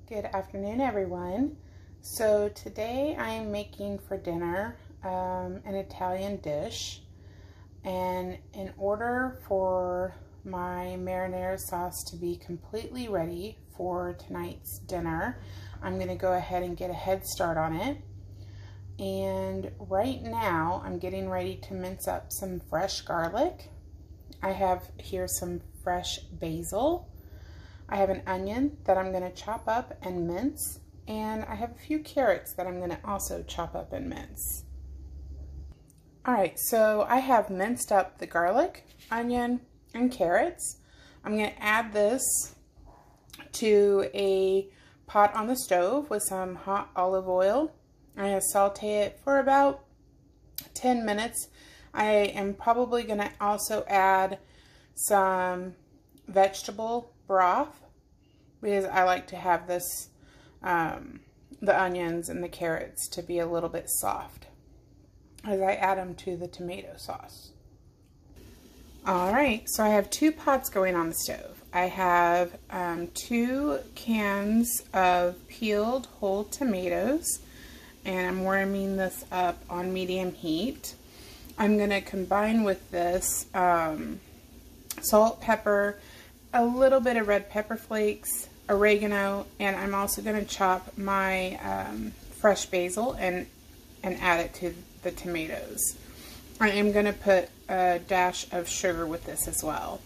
Good afternoon, everyone. So today I am making for dinner an Italian dish, and in order for my marinara sauce to be completely ready for tonight's dinner, I'm going to go ahead and get a head start on it. And right now I'm getting ready to mince up some fresh garlic. I have here some fresh basil. I have an onion that I'm going to chop up and mince, and I have a few carrots that I'm going to also chop up and mince. Alright, so I have minced up the garlic, onion, and carrots. I'm going to add this to a pot on the stove with some hot olive oil. I'm going to saute it for about 10 minutes. I am probably going to also add some vegetable broth because I like to have this, the onions and the carrots to be a little bit soft as I add them to the tomato sauce. Alright, so I have two pots going on the stove. I have 2 cans of peeled whole tomatoes, and I'm warming this up on medium heat. I'm going to combine with this salt, pepper, a little bit of red pepper flakes, oregano, and I'm also going to chop my fresh basil and add it to the tomatoes. I am going to put a dash of sugar with this as well.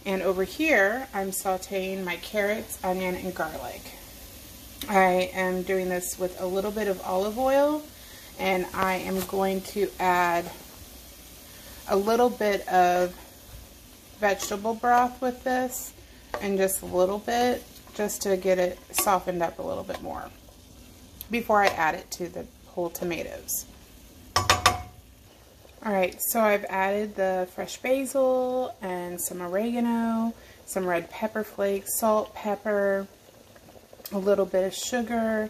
And over here, I'm sauteing my carrots, onion, and garlic. I am doing this with a little bit of olive oil, and I am going to add a little bit of vegetable broth with this, and just a little bit, just to get it softened up a little bit more before I add it to the whole tomatoes. Alright, so I've added the fresh basil and some oregano, some red pepper flakes, salt, pepper, a little bit of sugar,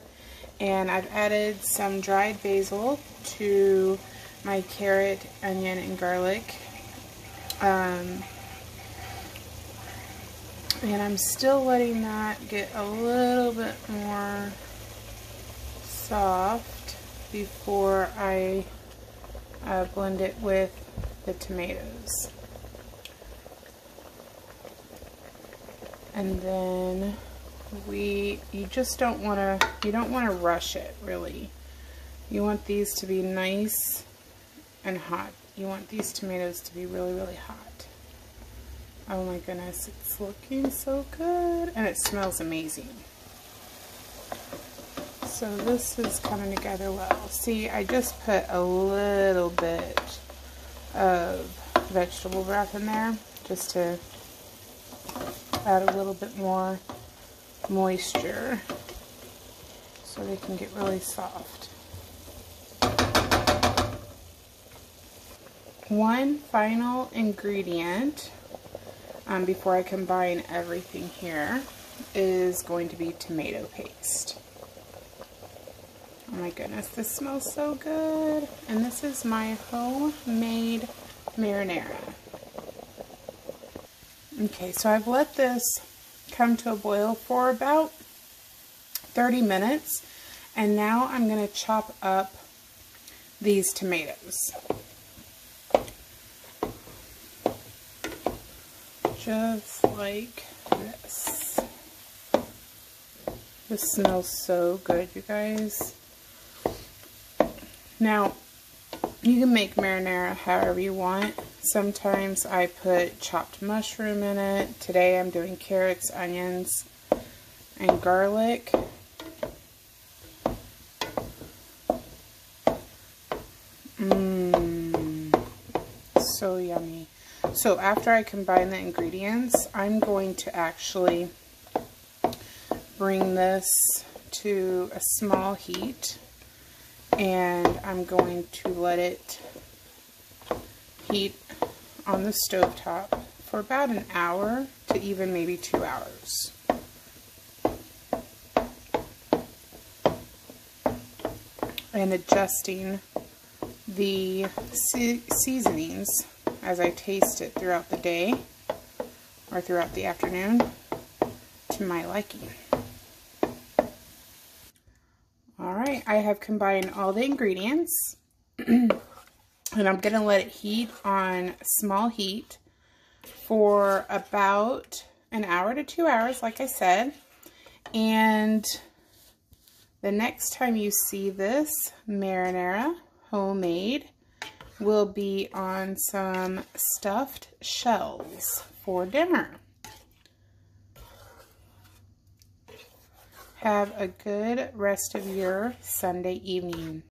and I've added some dried basil to my carrot, onion, and garlic. And I'm still letting that get a little bit more soft before I blend it with the tomatoes. And then you don't want to rush it, really. You want these to be nice and hot. You want these tomatoes to be really, really hot. Oh my goodness, it's looking so good, and it smells amazing. So this is coming together well. See, I just put a little bit of vegetable broth in there just to add a little bit more moisture so they can get really soft. One final ingredient before I combine everything here is going to be tomato paste. Oh my goodness, this smells so good. And this is my homemade marinara. Okay, so I've let this come to a boil for about 30 minutes, and now I'm going to chop up these tomatoes. Just like this. This smells so good, you guys. Now, you can make marinara however you want. Sometimes I put chopped mushroom in it. Today I'm doing carrots, onions, and garlic. So yummy. So after I combine the ingredients, I'm going to actually bring this to a small heat, and I'm going to let it heat on the stovetop for about an hour to even maybe 2 hours. And adjusting the seasonings as I taste it throughout the day or throughout the afternoon to my liking. I have combined all the ingredients and I'm going to let it heat on small heat for about an hour to 2 hours, like I said. And the next time you see this marinara homemade will be on some stuffed shells for dinner. Have a good rest of your Sunday evening.